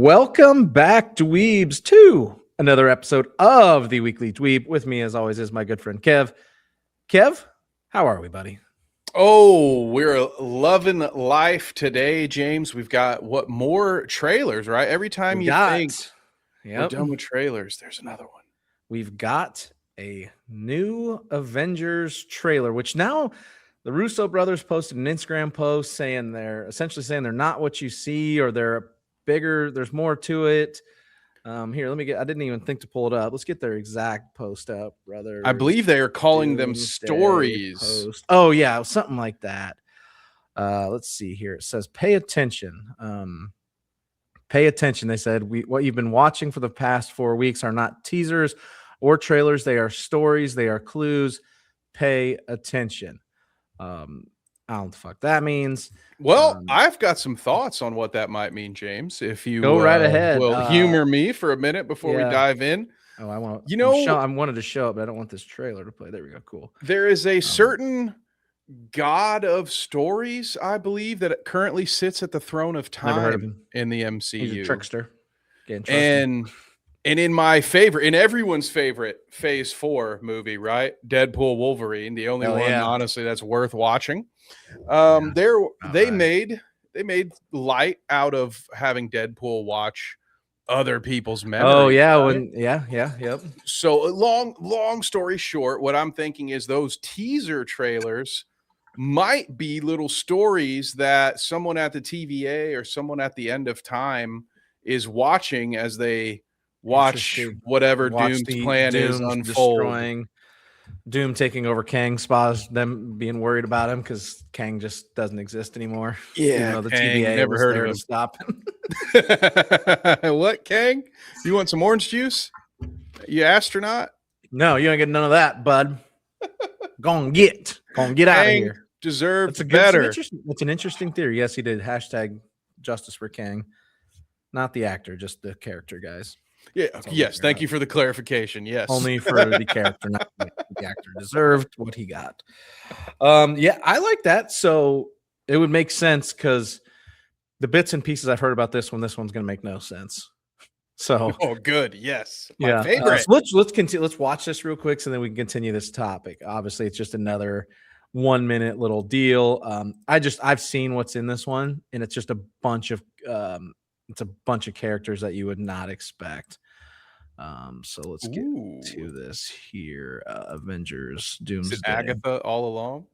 Welcome back, dweebs, to another episode of the Weekly Dweeb. With me, as always, is my good friend Kev. Kev, how are we, buddy? Oh, we're loving life today, James. We've got more trailers, right? Every time think we're done with trailers, there's another one. We've got a new Avengers trailer, which now the Russo brothers posted an Instagram post saying they're not what you see, or they're bigger. There's more to it. Here, I didn't even think to pull it up. Let's get their exact post up, brother. I believe they are calling them Doomsday stories. Post. Oh yeah, something like that. Let's see here. It says, pay attention. Pay attention. They said, what you've been watching for the past 4 weeks are not teasers or trailers. They are stories. They are clues. Pay attention. I don't know what the fuck that means. Well, I've got some thoughts on what that might mean, James. If you go right ahead, will humor me for a minute before we dive in. Oh, I want I wanted to show it, but I don't want this trailer to play. There we go. Cool. There is a certain god of stories, I believe, that currently sits at the throne of time in the MCU. He's a trickster. And in my favorite, in everyone's favorite Phase 4 movie, right? Deadpool Wolverine, the only one, honestly, that's worth watching. They made light out of having Deadpool watch other people's memories. Oh yeah, right? Yep. So long story short, what I'm thinking is those teaser trailers might be little stories that someone at the TVA or someone at the end of time is watching as they watch whatever Doom's plan is unfold. Destroying Doom, taking over Kang's spots, them being worried about him because Kang just doesn't exist anymore. Yeah, even though the TVA never heard of him. To stop him. What, Kang? You want some orange juice? You astronaut? No, you ain't getting none of that, bud. Gonna get out of here. Deserves better. It's an interesting theory. Yes, he did. Hashtag justice for Kang. Not the actor, just the character, guys. Yeah. Yes. Thank you for the clarification. Yes. Only for the character, not the actor deserved what he got. Yeah, I like that. So it would make sense because the bits and pieces I've heard about this one's going to make no sense. So, good. Yes. My favorite. So let's continue. Let's watch this real quick, so then we can continue this topic. Obviously, it's just another 1 minute little deal. I've seen what's in this one, and it's just a bunch of characters that you would not expect. So let's get to this here. Avengers Doomsday. Is it Agatha all along?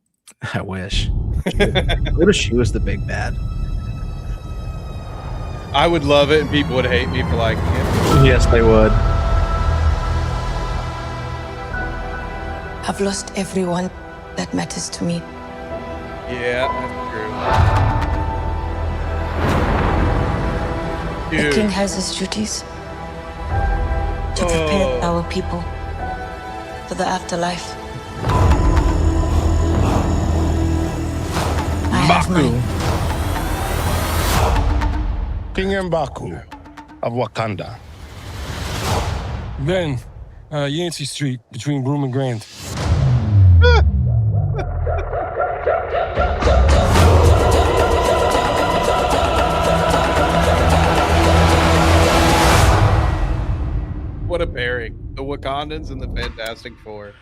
I wish. What if she was the big bad? I would love it, and people would hate me for liking it. Yes, they would. I've lost everyone that matters to me. Yeah, that's true. The king has his duties to prepare our people for the afterlife. I have mine. King M'Baku of Wakanda. Ben, Yancey Street between Broome and Grand. What a pairing. The Wakandans and the Fantastic Four.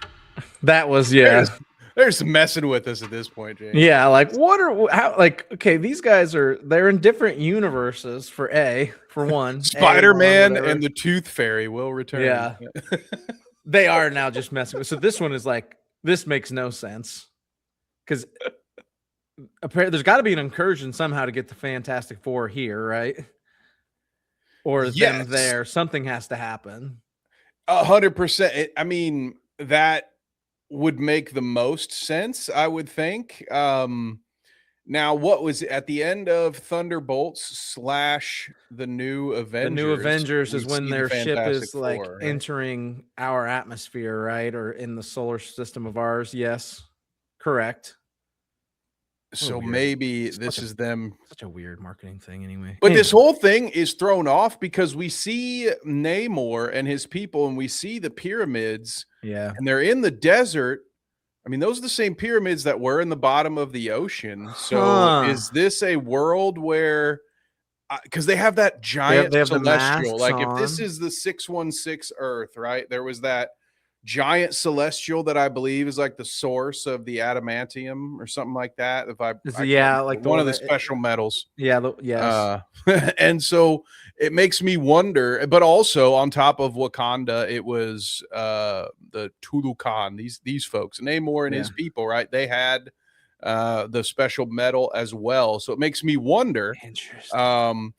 That was, They're just messing with us at this point, James. Yeah, okay, these guys they're in different universes for one. Spider-Man and the Tooth Fairy will return. Yeah. They are now just messing with. So this one is like, this makes no sense. Because there's got to be an incursion somehow to get the Fantastic Four here, right? Or them there. Something has to happen. 100%. I mean, that would make the most sense, I would think. Now, what was at the end of Thunderbolts / the New Avengers? The New Avengers is when their ship is right? entering our atmosphere, right? Or in the solar system of ours. Yes, correct. So maybe this is them. Such a weird marketing thing anyway. But this whole thing is thrown off because we see Namor and his people, and we see the pyramids. Yeah. And they're in the desert. I mean, those are the same pyramids that were in the bottom of the ocean. So is this a world where because they have that giant they have the celestial. masks Like if this on. is the 616 Earth, right? There was that giant celestial that I believe is like the source of the adamantium or something like that. If I can't remember, Like one of the special metals. Yes. And so it makes me wonder, but also on top of Wakanda, it was the Tulukan, these folks, Namor and his people, right? They had the special metal as well. So it makes me wonder, Interesting.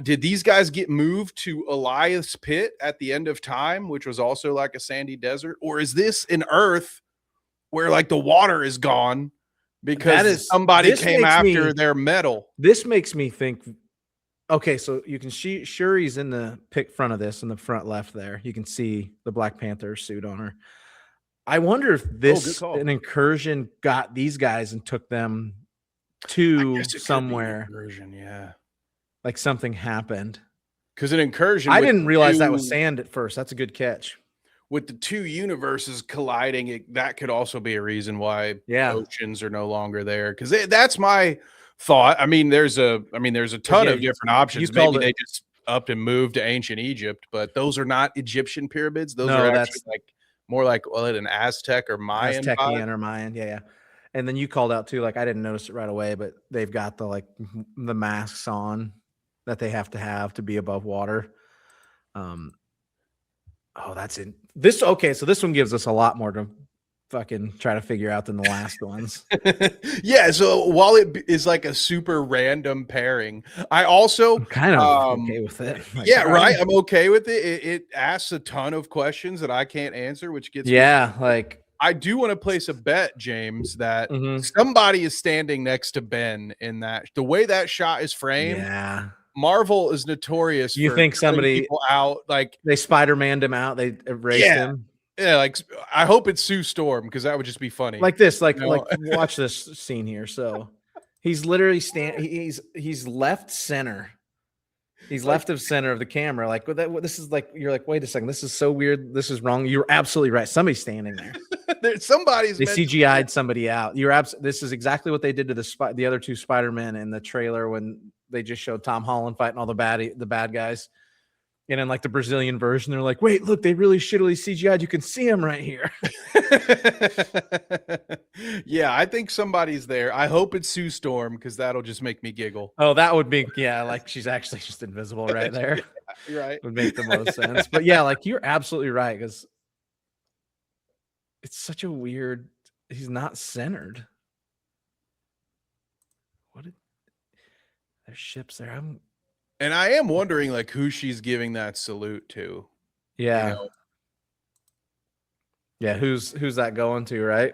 did these guys get moved to Elias Pit at the end of time, which was also like a sandy desert? Or is this an Earth where like the water is gone because somebody came after their metal? This makes me think, okay, so you can see Shuri's in the front of this, in the front left there. You can see the Black Panther suit on her. I wonder if an incursion got these guys and took them to somewhere. Incursion, yeah. Like something happened. Because an incursion. I didn't realize that was sand at first. That's a good catch. With the two universes colliding, that could also be a reason why oceans are no longer there. Because that's my thought. I mean, there's a ton of different options. Maybe they just upped and moved to ancient Egypt, but those are not Egyptian pyramids. Those are actually like more like an Aztec or Mayan. Aztecian or Mayan, yeah. And then you called out too, like I didn't notice it right away, but they've got the masks on that they have to be above water. That's in this. Okay, so this one gives us a lot more to fucking try to figure out than the last ones. Yeah, so while it is like a super random pairing, I also I'm kind of okay with it. Right. I'm okay with it. It asks a ton of questions that I can't answer, which gets me. Like I do want to place a bet, James, that somebody is standing next to Ben in that. The way that shot is framed. Yeah. Marvel is notorious. You think somebody people out like they Spider-Man'd him out? They erased him. Yeah, like I hope it's Sue Storm because that would just be funny. Like this, like watch this scene here. So he's literally he's left center. He's left of center of the camera. Like this is like you're like, wait a second, this is so weird. This is wrong. You're absolutely right. Somebody's standing there. They CGI'd somebody out. This is exactly what they did to the other two Spider-Men in the trailer when they just showed Tom Holland fighting all the bad guys. And in like the Brazilian version, they're like, wait, look, they really shittily CGI'd. You can see him right here. Yeah, I think somebody's there. I hope it's Sue Storm because that'll just make me giggle. Oh, that would be, like she's actually just invisible right there. Right. Would make the most sense. But yeah, like you're absolutely right because it's such a weird, he's not centered. There's ships there. And I am wondering like who she's giving that salute to. Yeah. You know? Yeah, who's that going to, right?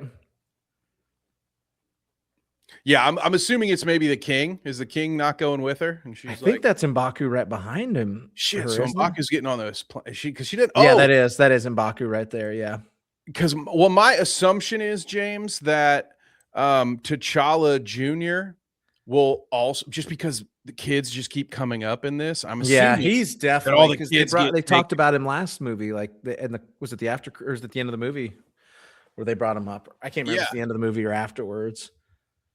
Yeah, I'm assuming it's maybe the king. Is the king not going with her? And she's I think that's M'Baku right behind him. Shit, so M'Baku's getting on those. Because she did. Yeah, that is M'Baku right there. Yeah. Because my assumption is, James, that T'Challa Jr. will also, just because the kids just keep coming up in this. I'm assuming he's definitely all the kids. They talked about him last movie, like was it the after or is it the end of the movie where they brought him up? I can't remember if it's the end of the movie or afterwards.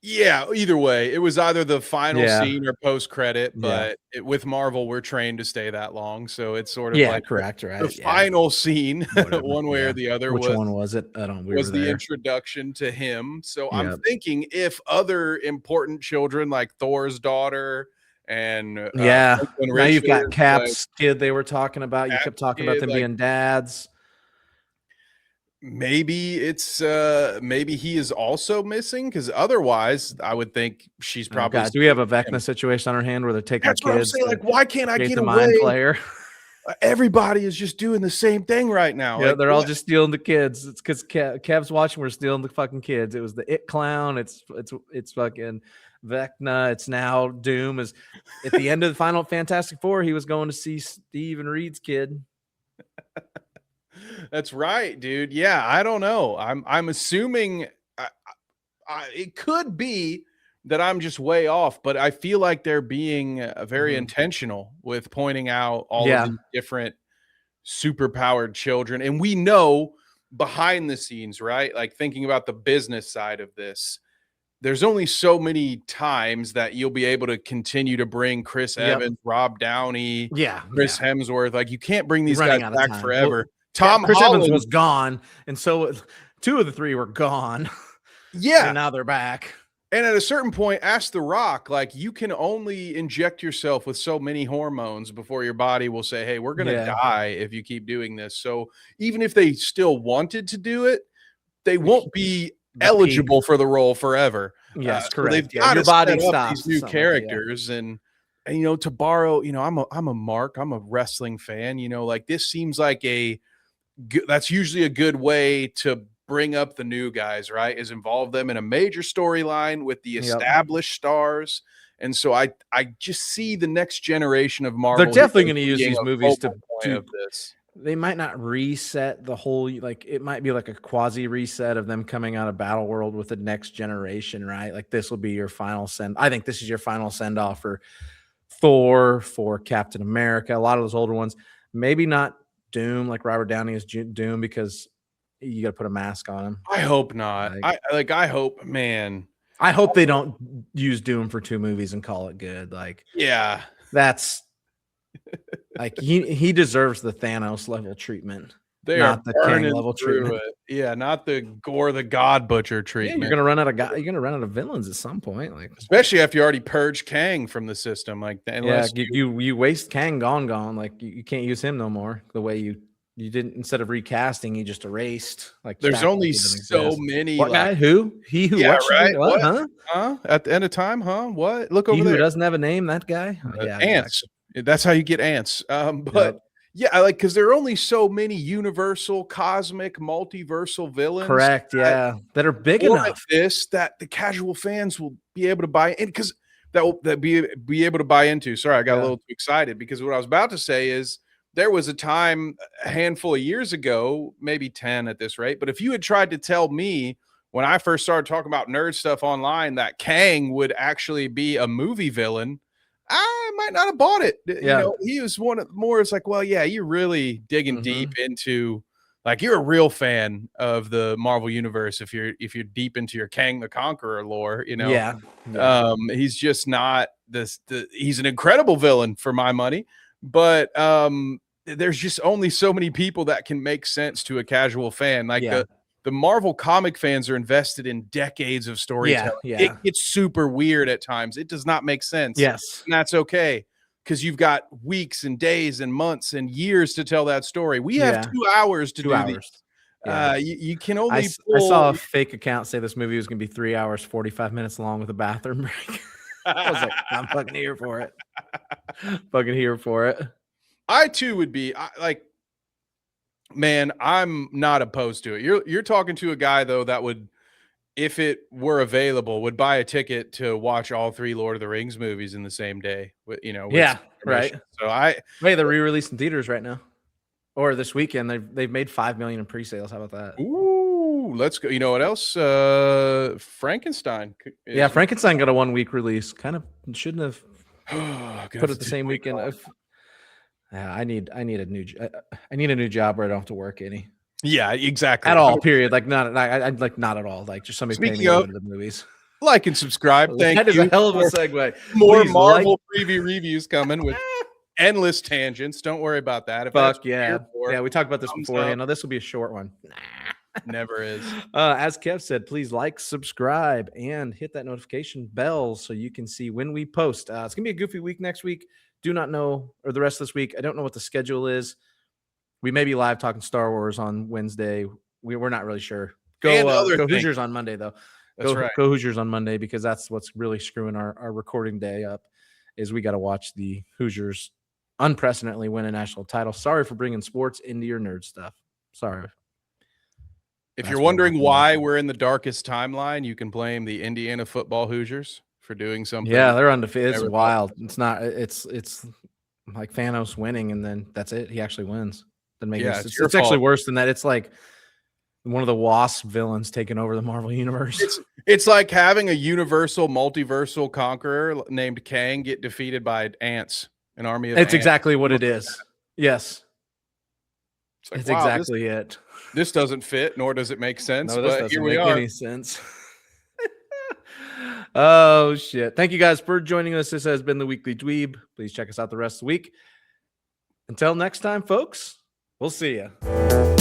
Yeah, either way, it was either the final scene or post credit. But with Marvel, we're trained to stay that long, so it's sort of like correct, right? The final scene, one way or the other. Which one was it? I don't. Was the introduction to him? So I'm thinking if other important children like Thor's daughter. And now you've got Cap's kid they were talking about. You kept talking about them being dads. Maybe it's maybe he is also missing because otherwise I would think she's probably. Do we have a Vecna situation on our hand where they're taking kids? What I'm saying. Like, why can't I get away? Player? Everybody is just doing the same thing right now. Yeah, they're all just stealing the kids. It's because Kev's watching. We're stealing the fucking kids. It was the It Clown. It's fucking Vecna. It's now Doom. Is at the end of the final Fantastic Four, he was going to see Steve and Reed's kid. That's right, dude. Yeah, I don't know. I'm assuming it could be that I'm just way off, but I feel like they're being very intentional with pointing out all of these different superpowered children. And we know behind the scenes, right? Like thinking about the business side of this, there's only so many times that you'll be able to continue to bring Chris Evans, Rob Downey, Chris Hemsworth. Like, you can't bring these guys back forever. Well, Chris Evans was gone, and so 2 of the 3 were gone. Yeah. And now they're back. And at a certain point, ask The Rock, like, you can only inject yourself with so many hormones before your body will say, hey, we're going to die if you keep doing this. So even if they still wanted to do it, they won't be eligible for the role forever. Yes, so correct. they've got your to body set up stops. these new characters. And, you know, to borrow, you know, I'm a Mark, I'm a wrestling fan, you know, like, this seems like that's usually a good way to bring up the new guys, right? Is involve them in a major storyline with the established stars. And so I just see the next generation of Marvel. They're definitely going to use these movies to do this. They might not reset the whole, like, it might be like a quasi reset of them coming out of Battle World with the next generation, right? Like, this will be your final I think this is your final send off for Thor, for Captain America, a lot of those older ones. Maybe not Doom, like Robert Downey is Doom, because you got to put a mask on him. I hope not. I hope, man. I hope they don't use Doom for 2 movies and call it good. Like, yeah, that's like, he deserves the Thanos level treatment. They not are the Kang level treatment. Yeah, not the Gore the God Butcher treatment. Yeah, you're gonna run out of villains at some point, like, especially after you already purged Kang from the system. Like, unless you waste Kang gone. Like, you can't use him no more. The way you didn't, instead of recasting, you just erased. Like, there's only so many. What guy? Who? He who? Yeah, what? Right? What? Huh? At the end of time? Huh? What? Look over he there. Who doesn't have a name? That guy? Yeah, ants. Exactly. That's how you get ants. But yeah, I like, because there are only so many universal, cosmic, multiversal villains. Correct. Yeah, that are big enough. Like this, that the casual fans will be able to buy in, because that be able to buy into. Sorry, I got a little too excited, because what I was about to say is, there was a time a handful of years ago, maybe 10 at this rate, but if you had tried to tell me when I first started talking about nerd stuff online that Kang would actually be a movie villain, I might not have bought it. Yeah. You know, he was one of more. It's like, well, yeah, you're really digging deep into, like, you're a real fan of the Marvel universe if you're deep into your Kang the Conqueror lore, you know. Yeah. He's just not he's an incredible villain for my money, but there's just only so many people that can make sense to a casual fan. Like, the Marvel comic fans are invested in decades of storytelling. It gets super weird at times. It does not make sense. Yes. And that's okay, because you've got weeks and days and months and years to tell that story. We have 2 hours to do these. You can only I saw a fake account say this movie was going to be 3 hours, 45 minutes long with a bathroom break. I was like, I'm fucking here for it. Fucking here for it. I too would be like, man, I'm not opposed to it. You're talking to a guy, though, that would, if it were available, would buy a ticket to watch all 3 Lord of the Rings movies in the same day. You know, right. So they're re-releasing theaters right now, or this weekend. They've made 5 million in pre-sales. How about that? Ooh, let's go. You know what else? Frankenstein. Frankenstein got a 1-week release. Kind of shouldn't have put it the same weekend. I need a new job where I don't have to work any. Yeah, exactly. At all, period. Like, not at all. Like, just somebody paying me to go to the movies. Like and subscribe. Thank you. That is a hell of a segue. More Marvel preview reviews coming with endless tangents. Don't worry about that. Fuck yeah. Yeah, we talked about this beforehand. No, this will be a short one. Never is. As Kev said, please like, subscribe, and hit that notification bell so you can see when we post. It's going to be a goofy week next week. Do not know, or the rest of this week. I don't know what the schedule is. We may be live talking Star Wars on Wednesday. We're not really sure. Go Hoosiers on Monday, though. Go Hoosiers on Monday, because that's what's really screwing our recording day up, is we got to watch the Hoosiers unprecedentedly win a national title. Sorry for bringing sports into your nerd stuff. Sorry. If you're wondering why we're in the darkest timeline, you can blame the Indiana football Hoosiers for doing something. Yeah, they're undefeated. It's wild. It's not. It's like Thanos winning, and then that's it. He actually wins. It's actually worse than that. It's like one of the Wasp villains taking over the Marvel universe. It's like having a universal, multiversal conqueror named Kang get defeated by ants, an army of ants. It's exactly what it is. Yes. It's like, exactly it. This doesn't fit, nor does it make sense. No, this doesn't make any sense. Oh, shit. Thank you guys for joining us. This has been the Weekly Dweeb. Please check us out the rest of the week. Until next time, folks, we'll see you.